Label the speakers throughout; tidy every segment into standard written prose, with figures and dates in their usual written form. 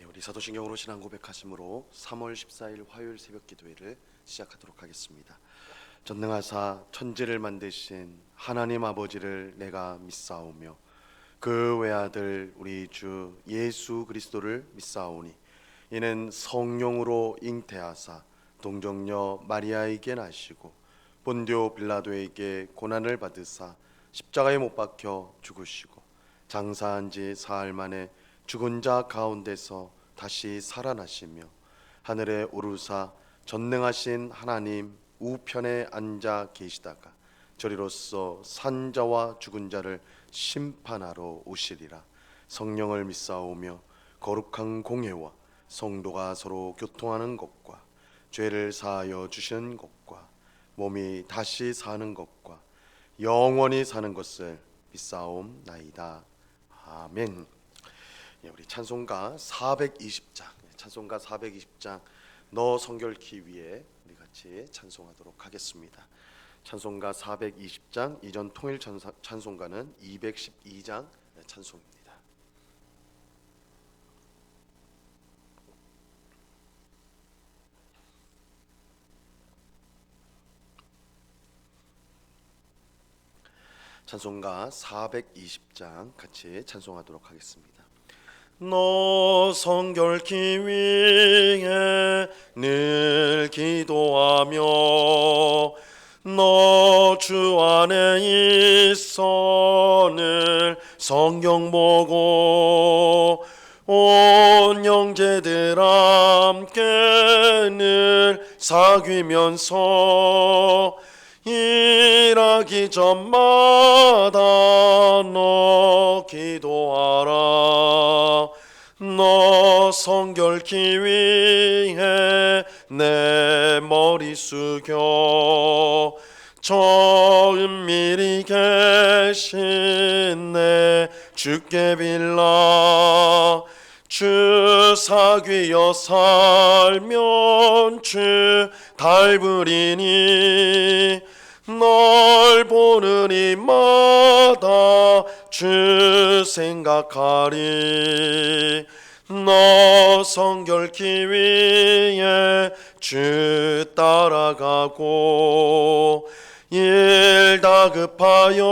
Speaker 1: 우리 사도신경으로 신앙 고백하심으로 3월 14일 화요일 새벽 기도회를 시작하도록 하겠습니다. 전능하사 천지를 만드신 하나님 아버지를 내가 믿사오며 그 외아들 우리 주 예수 그리스도를 믿사오니 이는 성령으로 잉태하사 동정녀 마리아에게 나시고 본디오 빌라도에게 고난을 받으사 십자가에 못 박혀 죽으시고 장사한 지 사흘 만에 죽은 자 가운데서 다시 살아나시며 하늘에 오르사 전능하신 하나님 우편에 앉아 계시다가 저리로서 산자와 죽은 자를 심판하러 오시리라. 성령을 믿사오며 거룩한 공회와 성도가 서로 교통하는 것과 죄를 사하여 주시는 것과 몸이 다시 사는 것과 영원히 사는 것을 믿사옵나이다. 아멘. 우리 찬송가 420장, 찬송가 420장 너 성결케 위해 우리 같이 찬송하도록 하겠습니다. 찬송가 420장 이전 통일 찬송가는 212장 찬송입니다. 찬송가 420장 같이 찬송하도록 하겠습니다. 너 성결케 위해 늘 기도하며 너 주 안에 있어 늘 성경 보고 온 형제들 함께 늘 사귀면서 일하기 전마다 너 기도하라. 너 성결케 위해 내 머리 숙여 저 은밀히 계신 내 주께 빌라. 주 사귀어 살면 주 닮으리니 널 보는 이마다 주 생각하리. 너 성결케 위해 주 따라가고 일 다급하여도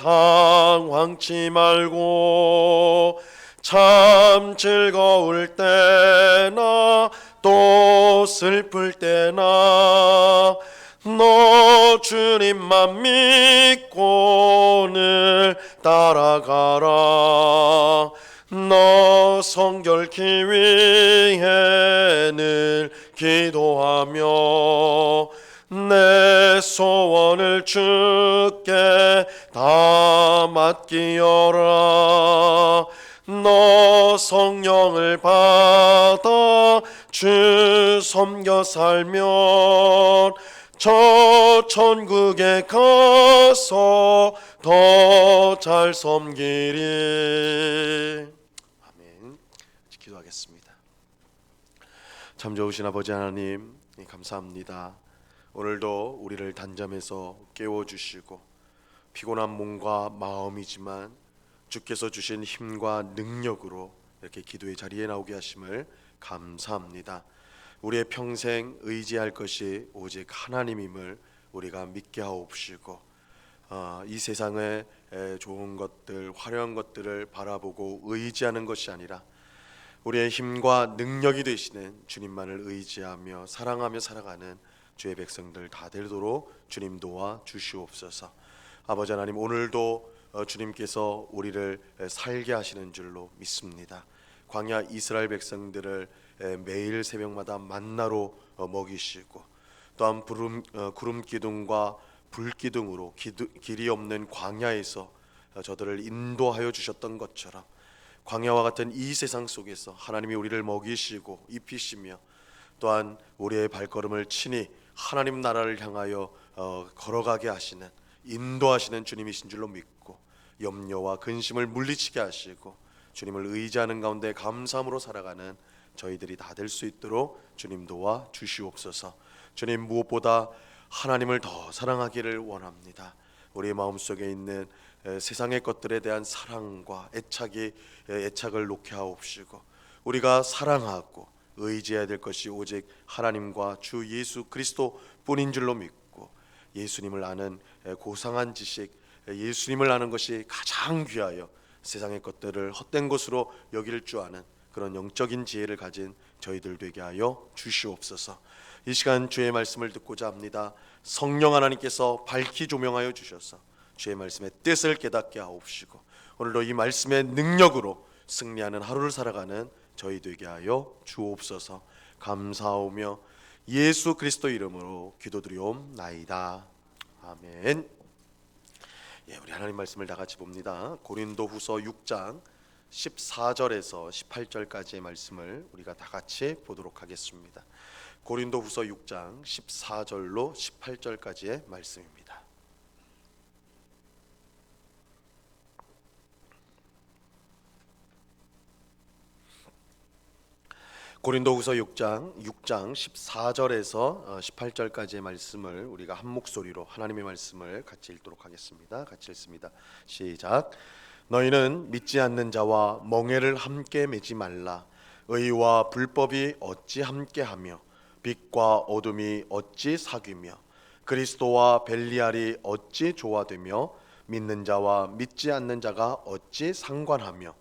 Speaker 1: 당황치 말고 참 즐거울 때나 또 슬플 때나 너 주님만 믿고 늘 따라가라. 너 성결케 위해 늘 기도하며 내 소원을 주께 다 맡기어라. 너 성령을 받아 주 섬겨 살면 저 천국에 가서 더 잘 섬기리. 아멘. 기도하겠습니다. 참 좋으신 아버지 하나님 감사합니다. 오늘도 우리를 단잠에서 깨워주시고 피곤한 몸과 마음이지만 주께서 주신 힘과 능력으로 이렇게 기도의 자리에 나오게 하심을 감사합니다. 우리의 평생 의지할 것이 오직 하나님임을 우리가 믿게 하옵시고 이 세상의 좋은 것들, 화려한 것들을 바라보고 의지하는 것이 아니라 우리의 힘과 능력이 되시는 주님만을 의지하며 사랑하며 살아가는 주의 백성들 다 되도록 주님 도와 주시옵소서. 아버지 하나님, 오늘도 주님께서 우리를 살게 하시는 줄로 믿습니다. 광야 이스라엘 백성들을 매일 새벽마다 만나로 먹이시고 또한 구름 기둥과 불 기둥으로 길이 없는 광야에서 저들을 인도하여 주셨던 것처럼 광야와 같은 이 세상 속에서 하나님이 우리를 먹이시고 입히시며 또한 우리의 발걸음을 친히 하나님 나라를 향하여 걸어가게 하시는 인도하시는 주님이신 줄로 믿고 염려와 근심을 물리치게 하시고 주님을 의지하는 가운데 감사함으로 살아가는 저희들이 다 될 수 있도록 주님 도와 주시옵소서. 주님, 무엇보다 하나님을 더 사랑하기를 원합니다. 우리 마음속에 있는 세상의 것들에 대한 사랑과 애착을 놓게 하옵시고, 우리가 사랑하고 의지해야 될 것이 오직 하나님과 주 예수 그리스도 뿐인 줄로 믿고, 예수님을 아는 고상한 지식, 예수님을 아는 것이 가장 귀하여 세상의 것들을 헛된 것으로 여길 줄 아는 그런 영적인 지혜를 가진 저희들 되게 하여 주시옵소서. 이 시간 주의 말씀을 듣고자 합니다. 성령 하나님께서 밝히 조명하여 주셔서 주의 말씀의 뜻을 깨닫게 하옵시고, 오늘도 이 말씀의 능력으로 승리하는 하루를 살아가는 저희 되게 하여 주옵소서. 감사하오며 예수 그리스도 이름으로 기도드리옵나이다. 아멘. 우리 하나님 말씀을 다 같이 봅니다. 고린도후서 6장 14절에서 18절까지의 말씀을 우리가 다 같이 보도록 하겠습니다. 고린도후서 6장 14절로 18절까지의 말씀입니다. 고린도후서 6장 14절에서 18절까지의 말씀을 우리가 한 목소리로 하나님의 말씀을 같이 읽도록 하겠습니다. 같이 읽습니다. 시작. 너희는 믿지 않는 자와 멍에를 함께 매지 말라. 의와 불법이 어찌 함께하며 빛과 어둠이 어찌 사귀며 그리스도와 벨리알이 어찌 조화되며 믿는 자와 믿지 않는 자가 어찌 상관하며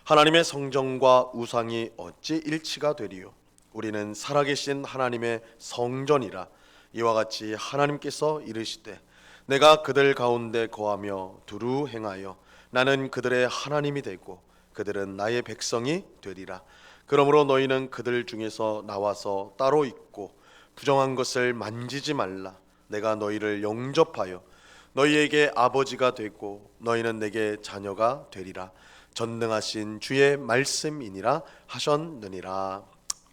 Speaker 1: 하나님의 성전과 우상이 어찌 일치가 되리요. 우리는 살아계신 하나님의 성전이라. 이와 같이 하나님께서 이르시되 내가 그들 가운데 거하며 두루 행하여 나는 그들의 하나님이 되고 그들은 나의 백성이 되리라. 그러므로 너희는 그들 중에서 나와서 따로 있고 부정한 것을 만지지 말라. 내가 너희를 영접하여 너희에게 아버지가 되고 너희는 내게 자녀가 되리라. 전능하신 주의 말씀이니라 하셨느니라.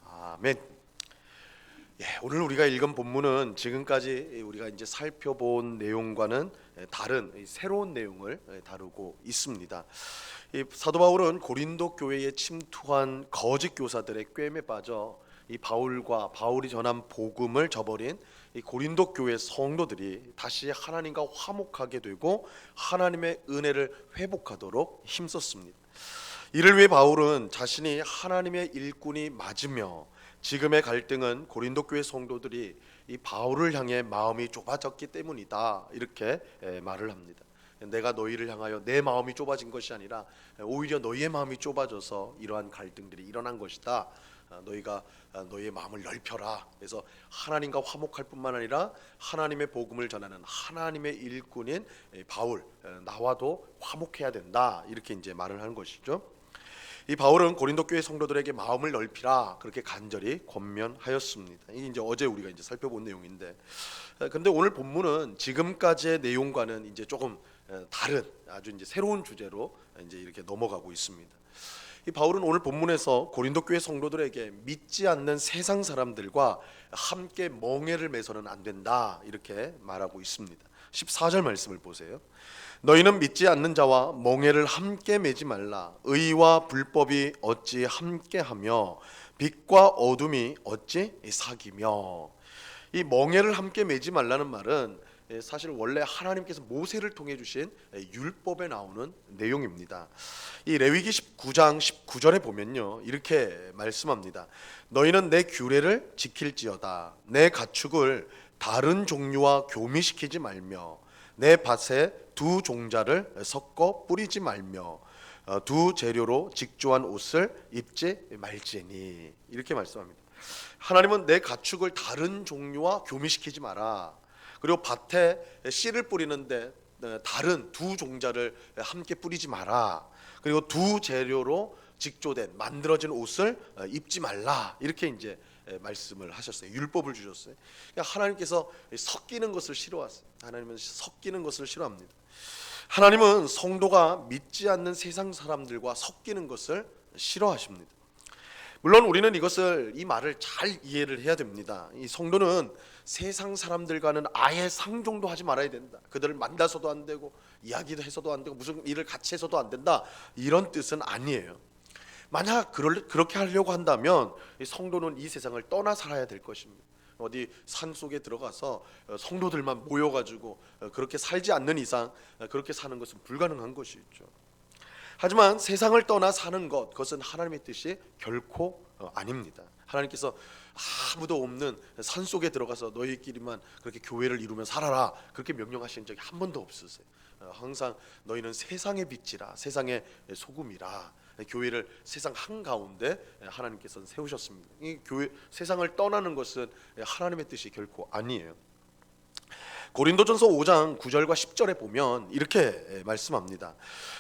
Speaker 1: 아멘. 오늘 우리가 읽은 본문은 지금까지 우리가 이제 살펴본 내용과는 다른 새로운 내용을 다루고 있습니다. 이 사도 바울은 고린도 교회에 침투한 거짓 교사들의 꾀에 빠져 이 바울이 전한 복음을 저버린 이 고린도 교회 성도들이 다시 하나님과 화목하게 되고 하나님의 은혜를 회복하도록 힘썼습니다. 이를 위해 바울은 자신이 하나님의 일꾼이 맞으며 지금의 갈등은 고린도 교회 성도들이 이 바울을 향해 마음이 좁아졌기 때문이다, 이렇게 말을 합니다. 내가 너희를 향하여 내 마음이 좁아진 것이 아니라 오히려 너희의 마음이 좁아져서 이러한 갈등들이 일어난 것이다. 너희가 너희의 마음을 넓혀라. 그래서 하나님과 화목할 뿐만 아니라 하나님의 복음을 전하는 하나님의 일꾼인 바울, 나와도 화목해야 된다, 이렇게 이제 말을 하는 것이죠. 이 바울은 고린도 교회 성도들에게 마음을 넓히라, 그렇게 간절히 권면하였습니다. 이게 이제 어제 우리가 이제 살펴본 내용인데, 근데 오늘 본문은 지금까지의 내용과는 이제 조금 다른 아주 이제 새로운 주제로 이제 이렇게 넘어가고 있습니다. 이 바울은 오늘 본문에서 고린도 교회 성도들에게 믿지 않는 세상 사람들과 함께 멍에를 매서는 안 된다, 이렇게 말하고 있습니다. 14절 말씀을 보세요. 너희는 믿지 않는 자와 멍에를 함께 매지 말라. 의와 불법이 어찌 함께하며 빛과 어둠이 어찌 사귀며. 이 멍에를 함께 매지 말라는 말은 사실 원래 하나님께서 모세를 통해 주신 율법에 나오는 내용입니다. 이 레위기 19장 19절에 보면요, 이렇게 말씀합니다. 너희는 내 규례를 지킬지어다. 내 가축을 다른 종류와 교미시키지 말며 내 밭에 두 종자를 섞어 뿌리지 말며 두 재료로 직조한 옷을 입지 말지니, 이렇게 말씀합니다. 하나님은 내 가축을 다른 종류와 교미시키지 마라. 그리고 밭에 씨를 뿌리는데 다른 두 종자를 함께 뿌리지 마라. 그리고 두 재료로 직조된 만들어진 옷을 입지 말라, 이렇게 이제 말씀을 하셨어요. 율법을 주셨어요. 그러니까 하나님께서 섞이는 것을 싫어하세요. 하나님은 섞이는 것을 싫어합니다. 하나님은 성도가 믿지 않는 세상 사람들과 섞이는 것을 싫어하십니다. 물론 우리는 이 말을 잘 이해를 해야 됩니다. 이 성도는 세상 사람들과는 아예 상종도 하지 말아야 된다. 그들을 만나서도 안 되고 이야기도 해서도 안 되고 무슨 일을 같이 해서도 안 된다, 이런 뜻은 아니에요. 만약 그렇게 하려고 한다면 이 성도는 이 세상을 떠나 살아야 될 것입니다. 어디 산 속에 들어가서 성도들만 모여가지고 그렇게 살지 않는 이상 그렇게 사는 것은 불가능한 것이죠. 하지만 세상을 떠나 사는 것, 그것은 하나님의 뜻이 결코 아닙니다. 하나님께서 아무도 없는 산 속에 들어가서 너희끼리만 그렇게 교회를 이루며 살아라, 그렇게 명령하신 적이 한 번도 없으세요. 항상 너희는 세상의 빛이라, 세상의 소금이라, 교회를 세상 한가운데 하나님께서는 세우셨습니다. 이 교회, 세상을 떠나는 것은 하나님의 뜻이 결코 아니에요. 고린도전서 5장 9절과 10절에 보면 이렇게 말씀합니다.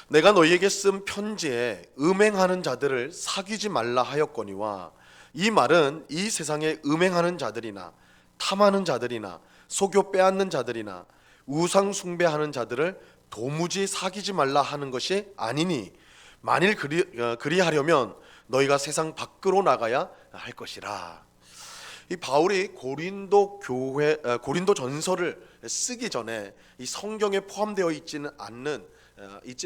Speaker 1: 내가 너희에게 쓴 편지에 음행하는 자들을 사귀지 말라 하였거니와, 이 말은 이 세상에 음행하는 자들이나 탐하는 자들이나 속여 빼앗는 자들이나 우상 숭배하는 자들을 도무지 사귀지 말라 하는 것이 아니니, 만일 그리하려면 너희가 세상 밖으로 나가야 할 것이라. 이 바울이 고린도 전서를 쓰기 전에 이 성경에 포함되어 있지는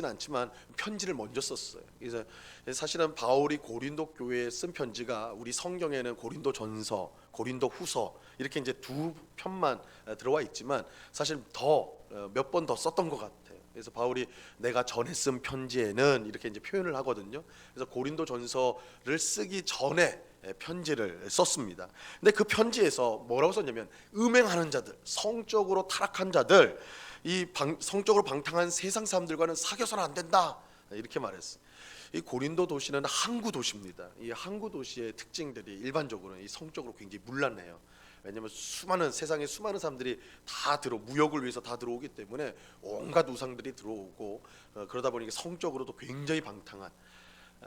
Speaker 1: 않지만 편지를 먼저 썼어요. 그래서 사실은 바울이 고린도 교회에 쓴 편지가 우리 성경에는 고린도 전서, 고린도 후서 이렇게 이제 두 편만 들어와 있지만 사실 몇 번 더 썼던 것 같아요. 그래서 바울이 내가 전에 쓴 편지에는 이렇게 이제 표현을 하거든요. 그래서 고린도 전서를 쓰기 전에 편지를 썼습니다. 근데 그 편지에서 뭐라고 썼냐면, 음행하는 자들, 성적으로 타락한 자들, 성적으로 방탕한 세상 사람들과는 사귀어서는 안 된다, 이렇게 말했어요. 이 고린도 도시는 항구 도시입니다. 이 항구 도시의 특징들이 일반적으로 이 성적으로 굉장히 문란해요. 왜냐하면 세상에 수많은 사람들이 다 무역을 위해서 다 들어오기 때문에 온갖 우상들이 들어오고, 그러다 보니까 성적으로도 굉장히 방탕한,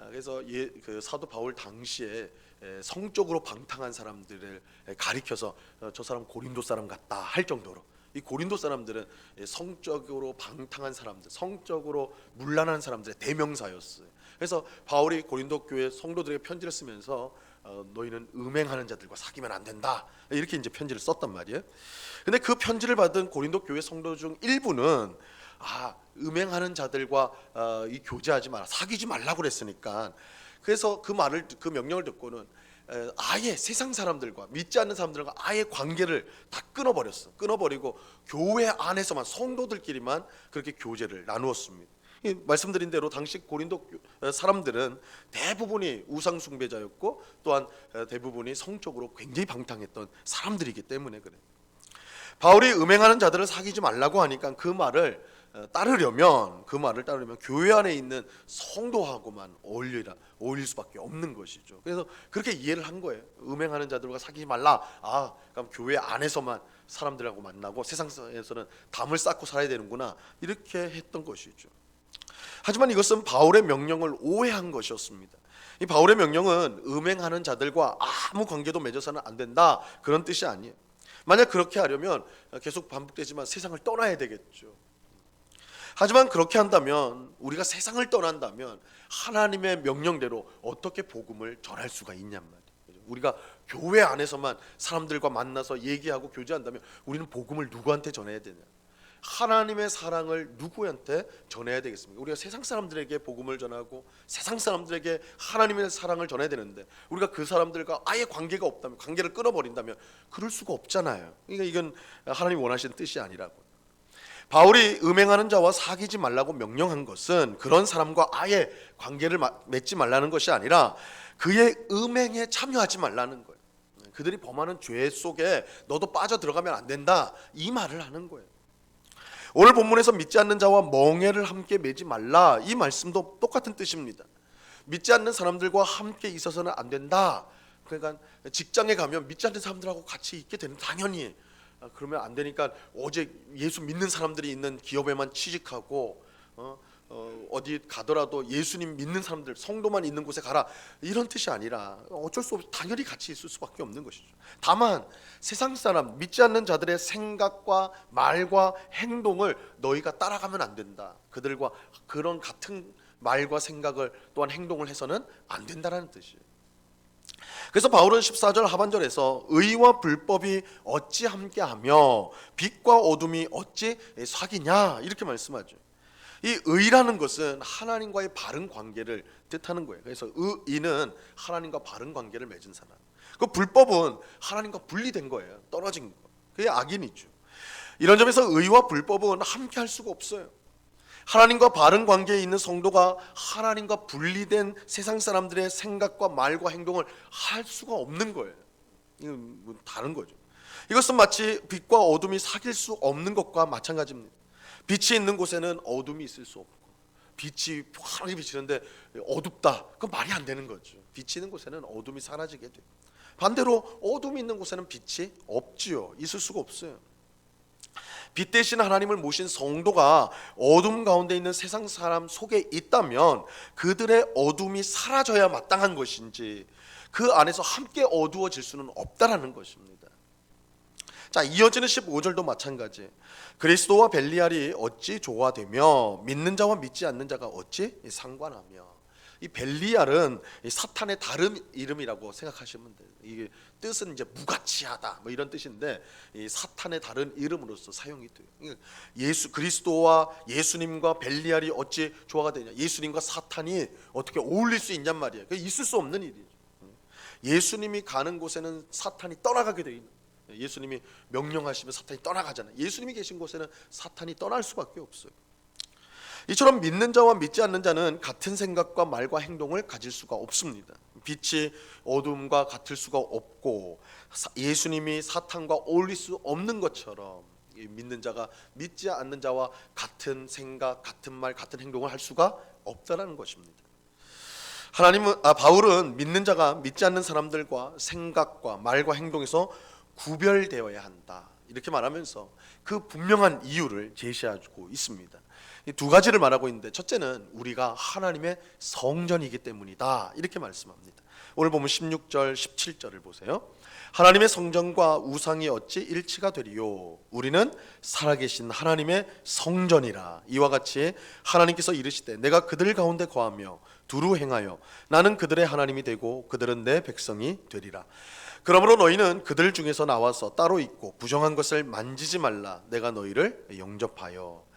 Speaker 1: 그래서 그 사도 바울 당시에 성적으로 방탕한 사람들을 가리켜서 저 사람 고린도 사람 같다 할 정도로, 이 고린도 사람들은 성적으로 방탕한 사람들, 성적으로 문란한 사람들의 대명사였어요. 그래서 바울이 고린도 교회 성도들에게 편지를 쓰면서 너희는 음행하는 자들과 사귀면 안 된다, 이렇게 이제 편지를 썼단 말이에요. 근데 그 편지를 받은 고린도 교회 성도 중 일부는 음행하는 자들과 이 교제하지 마라, 사귀지 말라고 그랬으니까, 그래서 그 명령을 듣고는 아예 세상 사람들과, 믿지 않는 사람들과 아예 관계를 다 끊어버리고 교회 안에서만, 성도들끼리만 그렇게 교제를 나누었습니다. 말씀드린 대로 당시 고린도 사람들은 대부분이 우상 숭배자였고, 또한 대부분이 성적으로 굉장히 방탕했던 사람들이기 때문에 그래요. 바울이 음행하는 자들을 사귀지 말라고 하니까 그 말을 따르려면 교회 안에 있는 성도하고만 어울릴 수밖에 없는 것이죠. 그래서 그렇게 이해를 한 거예요. 음행하는 자들과 사귀지 말라. 그럼 교회 안에서만 사람들하고 만나고 세상에서는 담을 쌓고 살아야 되는구나, 이렇게 했던 것이죠. 하지만 이것은 바울의 명령을 오해한 것이었습니다. 이 바울의 명령은 음행하는 자들과 아무 관계도 맺어서는 안 된다, 그런 뜻이 아니에요. 만약 그렇게 하려면 계속 반복되지만 세상을 떠나야 되겠죠. 하지만 그렇게 한다면, 우리가 세상을 떠난다면 하나님의 명령대로 어떻게 복음을 전할 수가 있냔 말이에요. 우리가 교회 안에서만 사람들과 만나서 얘기하고 교제한다면 우리는 복음을 누구한테 전해야 되냐? 하나님의 사랑을 누구한테 전해야 되겠습니까? 우리가 세상 사람들에게 복음을 전하고 세상 사람들에게 하나님의 사랑을 전해야 되는데, 우리가 그 사람들과 아예 관계가 없다면, 관계를 끊어버린다면 그럴 수가 없잖아요. 그러니까 이건 하나님이 원하시는 뜻이 아니라고. 바울이 음행하는 자와 사귀지 말라고 명령한 것은 그런 사람과 아예 관계를 맺지 말라는 것이 아니라 그의 음행에 참여하지 말라는 거예요. 그들이 범하는 죄 속에 너도 빠져 들어가면 안 된다, 이 말을 하는 거예요. 오늘 본문에서 믿지 않는 자와 멍에를 함께 매지 말라, 이 말씀도 똑같은 뜻입니다. 믿지 않는 사람들과 함께 있어서는 안 된다. 그러니까 직장에 가면 믿지 않는 사람들하고 같이 있게 되는, 당연히 그러면 안 되니까 어제 예수 믿는 사람들이 있는 기업에만 취직하고 어디 가더라도 예수님 믿는 사람들, 성도만 있는 곳에 가라, 이런 뜻이 아니라 어쩔 수 없이 당연히 같이 있을 수밖에 없는 것이죠. 다만 세상 사람, 믿지 않는 자들의 생각과 말과 행동을 너희가 따라가면 안 된다. 그들과 그런 같은 말과 생각을 또한 행동을 해서는 안 된다라는 뜻이에요. 그래서 바울은 14절 하반절에서 의와 불법이 어찌 함께하며 빛과 어둠이 어찌 사귀냐, 이렇게 말씀하죠. 이 의라는 것은 하나님과의 바른 관계를 뜻하는 거예요. 그래서 의인은 하나님과 바른 관계를 맺은 사람, 그 불법은 하나님과 분리된 거예요. 떨어진 거. 그게 악인이죠. 이런 점에서 의와 불법은 함께 할 수가 없어요. 하나님과 바른 관계에 있는 성도가 하나님과 분리된 세상 사람들의 생각과 말과 행동을 할 수가 없는 거예요. 이건 뭐 다른 거죠. 이것은 마치 빛과 어둠이 사귈 수 없는 것과 마찬가지입니다. 빛이 있는 곳에는 어둠이 있을 수 없고, 빛이 환하게 비치는데 어둡다, 그건 말이 안 되는 거죠. 빛이 있는 곳에는 어둠이 사라지게 돼요. 반대로 어둠이 있는 곳에는 빛이 없지요. 있을 수가 없어요. 빛 대신 하나님을 모신 성도가 어둠 가운데 있는 세상 사람 속에 있다면 그들의 어둠이 사라져야 마땅한 것인지 그 안에서 함께 어두워질 수는 없다라는 것입니다. 자, 이어지는 15절도 마찬가지. 그리스도와 벨리알이 어찌 조화되며 믿는 자와 믿지 않는 자가 어찌 상관하며. 이 벨리알은 사탄의 다른 이름이라고 생각하시면 돼요. 이게 뜻은 이제 무가치하다 뭐 이런 뜻인데, 이 사탄의 다른 이름으로서 사용이 돼요. 그리스도와 예수님과 벨리알이 어찌 조화가 되냐? 예수님과 사탄이 어떻게 어울릴 수 있냔 말이에요. 그게 있을 수 없는 일이죠. 예수님이 가는 곳에는 사탄이 떠나가게 돼 있는. 예수님이 명령하시면 사탄이 떠나가잖아요. 예수님이 계신 곳에는 사탄이 떠날 수밖에 없어요. 이처럼 믿는 자와 믿지 않는 자는 같은 생각과 말과 행동을 가질 수가 없습니다. 빛이 어둠과 같을 수가 없고 예수님이 사탄과 어울릴 수 없는 것처럼 믿는 자가 믿지 않는 자와 같은 생각, 같은 말, 같은 행동을 할 수가 없다라는 것입니다. 바울은 믿는 자가 믿지 않는 사람들과 생각과 말과 행동에서 구별되어야 한다 이렇게 말하면서 그 분명한 이유를 제시하고 있습니다. 이 두 가지를 말하고 있는데, 첫째는 우리가 하나님의 성전이기 때문이다 이렇게 말씀합니다. 오늘 보면 16절 17절을 보세요. 하나님의 성전과 우상이 어찌 일치가 되리요? 우리는 살아계신 하나님의 성전이라. 이와 같이 하나님께서 이르시되 내가 그들 가운데 거하며 두루 행하여 나는 그들의 하나님이 되고 그들은 내 백성이 되리라. 그러므로 너희는 그들 중에서 나와서 따로 있고 부정한 것을 만지지 말라. 내가 너희를 영접하여.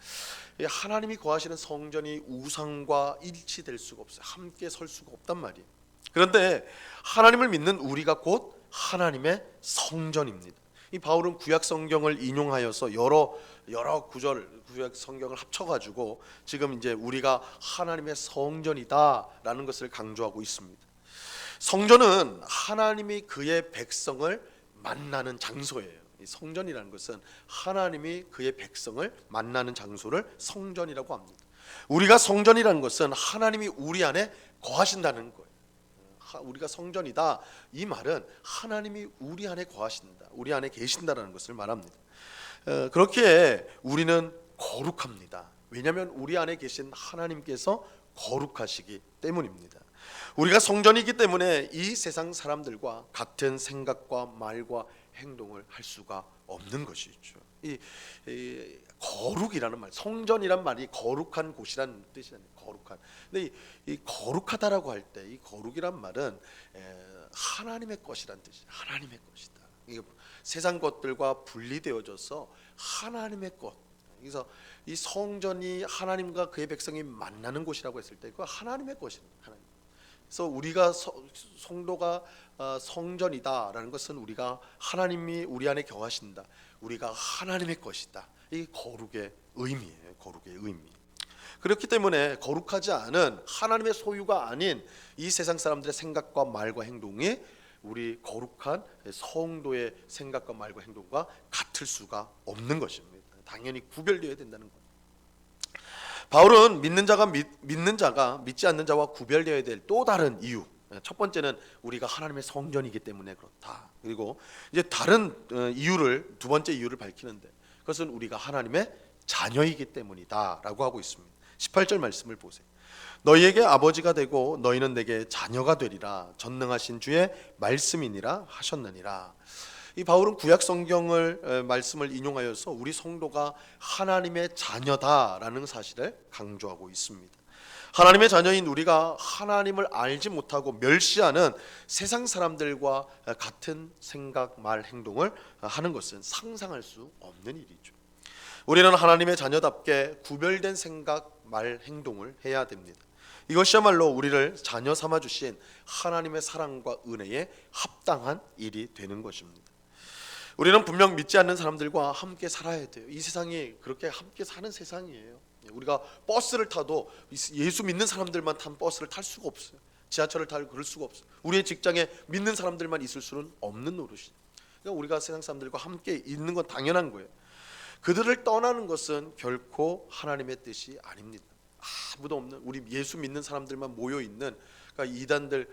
Speaker 1: 하나님이 거하시는 성전이 우상과 일치될 수가 없어요. 함께 설 수가 없단 말이에요. 그런데 하나님을 믿는 우리가 곧 하나님의 성전입니다. 이 바울은 구약 성경을 인용하여서 여러 구절 구약 성경을 합쳐가지고 지금 이제 우리가 하나님의 성전이다라는 것을 강조하고 있습니다. 성전은 하나님이 그의 백성을 만나는 장소예요. 이 성전이라는 것은 하나님이 그의 백성을 만나는 장소를 성전이라고 합니다. 우리가 성전이라는 것은 하나님이 우리 안에 거하신다는 거예요. 우리가 성전이다, 이 말은 하나님이 우리 안에 거하신다, 우리 안에 계신다라는 것을 말합니다. 그렇기에 우리는 거룩합니다. 왜냐하면 우리 안에 계신 하나님께서 거룩하시기 때문입니다. 우리가 성전이기 때문에 이 세상 사람들과 같은 생각과 말과 행동을 할 수가 없는 것이죠. 이 거룩이라는 말, 성전이란 말이 거룩한 곳이라는 뜻이잖아요. 거룩한. 근데 이 거룩하다라고 할 때 이 거룩이란 말은 하나님의 것이란 뜻이에요. 하나님의 것이다. 이게 세상 것들과 분리되어져서 하나님의 것. 그래서 이 성전이 하나님과 그의 백성이 만나는 곳이라고 했을 때 그 하나님의 것입니다. 하나님. 그래서 우리가 성도가 성전이다라는 것은 우리가 하나님이 우리 안에 거하신다, 우리가 하나님의 것이다, 이게 거룩의 의미예요. 거룩의 의미. 그렇기 때문에 거룩하지 않은 하나님의 소유가 아닌 이 세상 사람들의 생각과 말과 행동이 우리 거룩한 성도의 생각과 말과 행동과 같을 수가 없는 것입니다. 당연히 구별되어야 된다는 것. 바울은 믿는 자가 믿지 않는 자와 구별되어야 될 또 다른 이유. 첫 번째는 우리가 하나님의 성전이기 때문에 그렇다. 그리고 이제 다른 이유를, 두 번째 이유를 밝히는데 그것은 우리가 하나님의 자녀이기 때문이다라고 하고 있습니다. 18절 말씀을 보세요. 너희에게 아버지가 되고 너희는 내게 자녀가 되리라. 전능하신 주의 말씀이니라 하셨느니라. 이 바울은 구약 성경을 말씀을 인용하여서 우리 성도가 하나님의 자녀다라는 사실을 강조하고 있습니다. 하나님의 자녀인 우리가 하나님을 알지 못하고 멸시하는 세상 사람들과 같은 생각, 말, 행동을 하는 것은 상상할 수 없는 일이죠. 우리는 하나님의 자녀답게 구별된 생각, 말, 행동을 해야 됩니다. 이것이야말로 우리를 자녀 삼아 주신 하나님의 사랑과 은혜에 합당한 일이 되는 것입니다. 우리는 분명 믿지 않는 사람들과 함께 살아야 돼요. 이 세상이 그렇게 함께 사는 세상이에요. 우리가 버스를 타도 예수 믿는 사람들만 탄 버스를 탈 수가 없어요. 지하철을 타고 그럴 수가 없어요. 우리의 직장에 믿는 사람들만 있을 수는 없는 노릇이에요. 그러니까 우리가 세상 사람들과 함께 있는 건 당연한 거예요. 그들을 떠나는 것은 결코 하나님의 뜻이 아닙니다. 아무도 없는, 우리 예수 믿는 사람들만 모여 있는, 그러니까 이단들,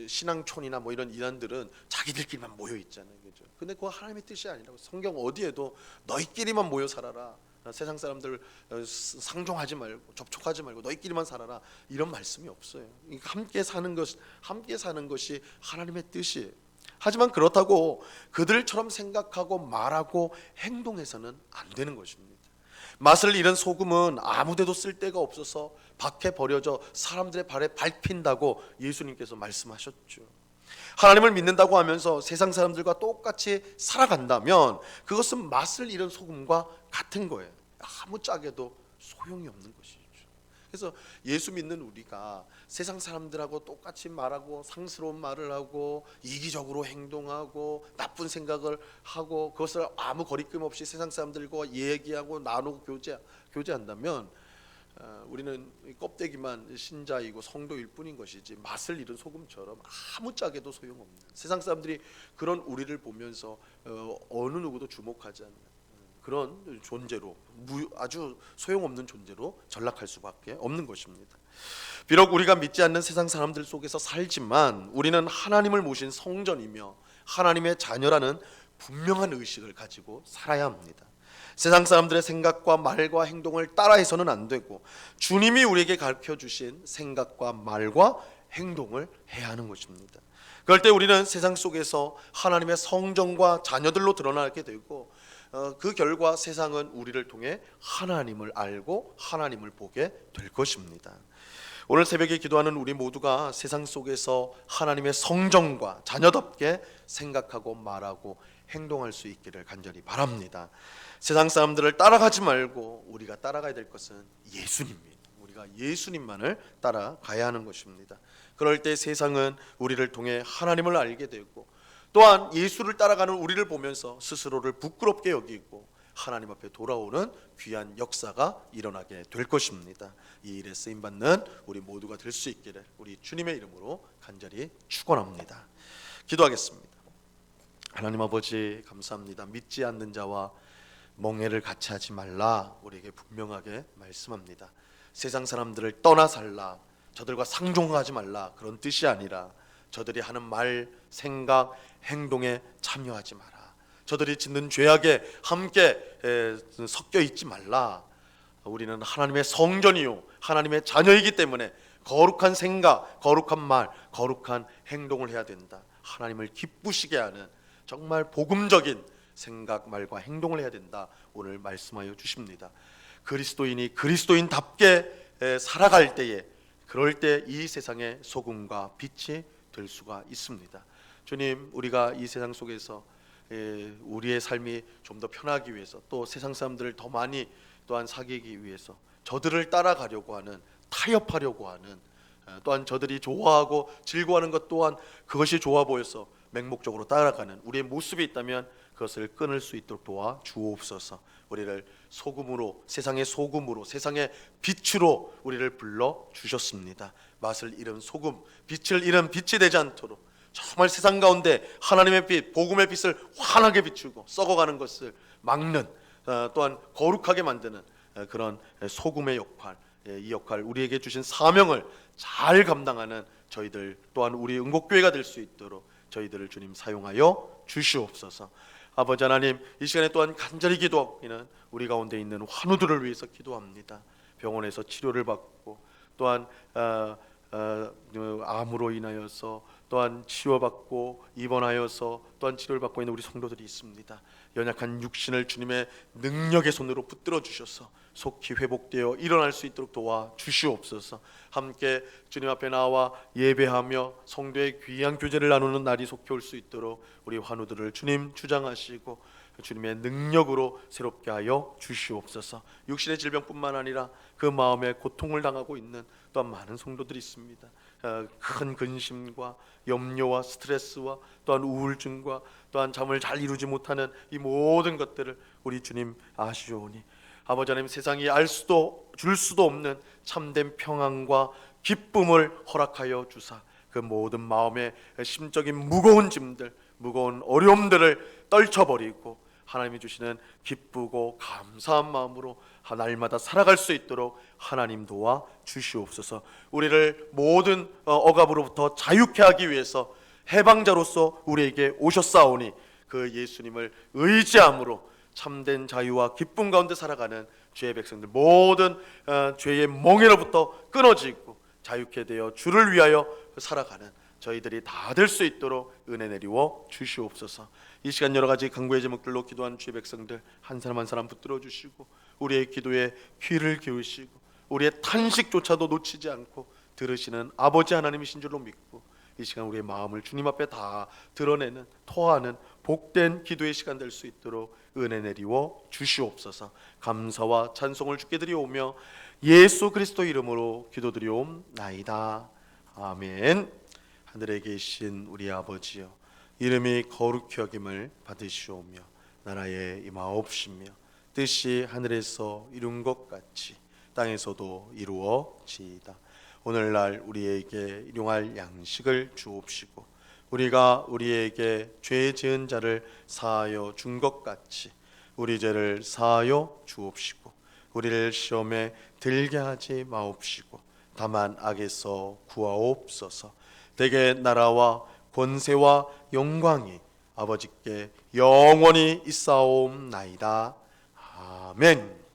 Speaker 1: 신앙촌이나 뭐 이런 이단들은 자기들끼리만 모여 있잖아요, 그죠? 근데 그거 하나님의 뜻이 아니라고. 성경 어디에도 너희끼리만 모여 살아라, 세상 사람들 상종하지 말고 접촉하지 말고 너희끼리만 살아라, 이런 말씀이 없어요. 그러니까 함께 사는 것이 하나님의 뜻이에요. 하지만 그렇다고 그들처럼 생각하고 말하고 행동해서는 안 되는 것입니다. 맛을 잃은 소금은 아무데도 쓸 데가 없어서 밖에 버려져 사람들의 발에 밟힌다고 예수님께서 말씀하셨죠. 하나님을 믿는다고 하면서 세상 사람들과 똑같이 살아간다면 그것은 맛을 잃은 소금과 같은 거예요. 아무 짝에도 소용이 없는 것이죠. 그래서 예수 믿는 우리가 세상 사람들하고 똑같이 말하고 상스러운 말을 하고 이기적으로 행동하고 나쁜 생각을 하고 그것을 아무 거리낌 없이 세상 사람들과 얘기하고 나누고 교제한다면 우리는 껍데기만 신자이고 성도일 뿐인 것이지 맛을 잃은 소금처럼 아무 짝에도 소용없는, 세상 사람들이 그런 우리를 보면서 어느 누구도 주목하지 않는 그런 존재로, 아주 소용없는 존재로 전락할 수밖에 없는 것입니다. 비록 우리가 믿지 않는 세상 사람들 속에서 살지만 우리는 하나님을 모신 성전이며 하나님의 자녀라는 분명한 의식을 가지고 살아야 합니다. 세상 사람들의 생각과 말과 행동을 따라해서는 안 되고 주님이 우리에게 가르쳐 주신 생각과 말과 행동을 해야 하는 것입니다. 그럴 때 우리는 세상 속에서 하나님의 성전과 자녀들로 드러나게 되고 그 결과 세상은 우리를 통해 하나님을 알고 하나님을 보게 될 것입니다. 오늘 새벽에 기도하는 우리 모두가 세상 속에서 하나님의 성전과 자녀답게 생각하고 말하고 행동할 수 있기를 간절히 바랍니다. 세상 사람들을 따라가지 말고 우리가 따라가야 될 것은 예수님입니다. 우리가 예수님만을 따라가야 하는 것입니다. 그럴 때 세상은 우리를 통해 하나님을 알게 되고 또한 예수를 따라가는 우리를 보면서 스스로를 부끄럽게 여기고 하나님 앞에 돌아오는 귀한 역사가 일어나게 될 것입니다. 이 일에 쓰임받는 우리 모두가 될 수 있기를 우리 주님의 이름으로 간절히 축원합니다. 기도하겠습니다. 하나님 아버지 감사합니다. 믿지 않는 자와 멍해를 같이 하지 말라 우리에게 분명하게 말씀합니다. 세상 사람들을 떠나 살라, 저들과 상종하지 말라, 그런 뜻이 아니라 저들이 하는 말, 생각, 행동에 참여하지 마라. 저들이 짓는 죄악에 함께 섞여 있지 말라. 우리는 하나님의 성전이요 하나님의 자녀이기 때문에 거룩한 생각, 거룩한 말, 거룩한 행동을 해야 된다. 하나님을 기쁘시게 하는 정말 복음적인 생각, 말과 행동을 해야 된다. 오늘 말씀하여 주십니다. 그리스도인이 그리스도인답게 살아갈 때에, 그럴 때 이 세상의 소금과 빛이 될 수가 있습니다. 주님, 우리가 이 세상 속에서 우리의 삶이 좀 더 편하기 위해서, 또 세상 사람들을 더 많이 또한 사귀기 위해서 저들을 따라가려고 하는, 타협하려고 하는, 또한 저들이 좋아하고 즐거워하는 것 또한 그것이 좋아 보여서 맹목적으로 따라가는 우리의 모습이 있다면 그것을 끊을 수 있도록 도와 주옵소서. 우리를 소금으로, 세상의 소금으로, 세상의 빛으로 우리를 불러 주셨습니다. 맛을 잃은 소금, 빛을 잃은 빛이 되지 않도록 정말 세상 가운데 하나님의 빛, 복음의 빛을 환하게 비추고 썩어가는 것을 막는, 또한 거룩하게 만드는 그런 소금의 역할, 이 역할, 우리에게 주신 사명을 잘 감당하는 저희들, 또한 우리 응곡교회가 될 수 있도록 저희들을 주님 사용하여 주시옵소서. 아버지 하나님, 이 시간에 또한 간절히 기도하기는 우리 가운데 있는 환우들을 위해서 기도합니다. 병원에서 치료를 받고 또한 암으로 인하여서 또한 치료받고 입원하여서 또한 치료를 받고 있는 우리 성도들이 있습니다. 연약한 육신을 주님의 능력의 손으로 붙들어 주셔서 속히 회복되어 일어날 수 있도록 도와 주시옵소서. 함께 주님 앞에 나와 예배하며 성도의 귀한 교제를 나누는 날이 속히 올 수 있도록 우리 환우들을 주님 주장하시고 주님의 능력으로 새롭게 하여 주시옵소서. 육신의 질병뿐만 아니라 그 마음에 고통을 당하고 있는 또한 많은 성도들이 있습니다. 큰 근심과 염려와 스트레스와 또한 우울증과 또한 잠을 잘 이루지 못하는 이 모든 것들을 우리 주님 아시오니 아버지 하나님, 세상이 알 수도 줄 수도 없는 참된 평안과 기쁨을 허락하여 주사 그 모든 마음의 심적인 무거운 짐들, 무거운 어려움들을 떨쳐버리고 하나님이 주시는 기쁘고 감사한 마음으로 날마다 살아갈 수 있도록 하나님 도와 주시옵소서. 우리를 모든 억압으로부터 자유케 하기 위해서 해방자로서 우리에게 오셨사오니 그 예수님을 의지함으로 참된 자유와 기쁨 가운데 살아가는 죄의 백성들, 모든 죄의 멍에로부터 끊어지고 자유케 되어 주를 위하여 살아가는 저희들이 다 될 수 있도록 은혜 내리워 주시옵소서. 이 시간 여러 가지 간구의 제목들로 기도하는 주의 백성들 한 사람 한 사람 붙들어 주시고 우리의 기도에 귀를 기울이시고 우리의 탄식조차도 놓치지 않고 들으시는 아버지 하나님이신 줄로 믿고 이 시간 우리의 마음을 주님 앞에 다 드러내는 토하는 복된 기도의 시간 될 수 있도록 은혜 내리워 주시옵소서. 감사와 찬송을 주께 드리오며 예수 그리스도 이름으로 기도드리옵나이다. 아멘. 하늘에 계신 우리 아버지여, 이름이 거룩히 여김을 받으시오며 나라에 임하옵시며 뜻이 하늘에서 이룬 것 같이 땅에서도 이루어지이다. 오늘날 우리에게 일용할 양식을 주옵시고 우리가 우리에게 죄 지은 자를 사하여 준 것 같이 우리 죄를 사하여 주옵시고 우리를 시험에 들게 하지 마옵시고 다만 악에서 구하옵소서. 대개 나라와 권세와 영광이 아버지께 영원히 있사옵나이다. 아멘.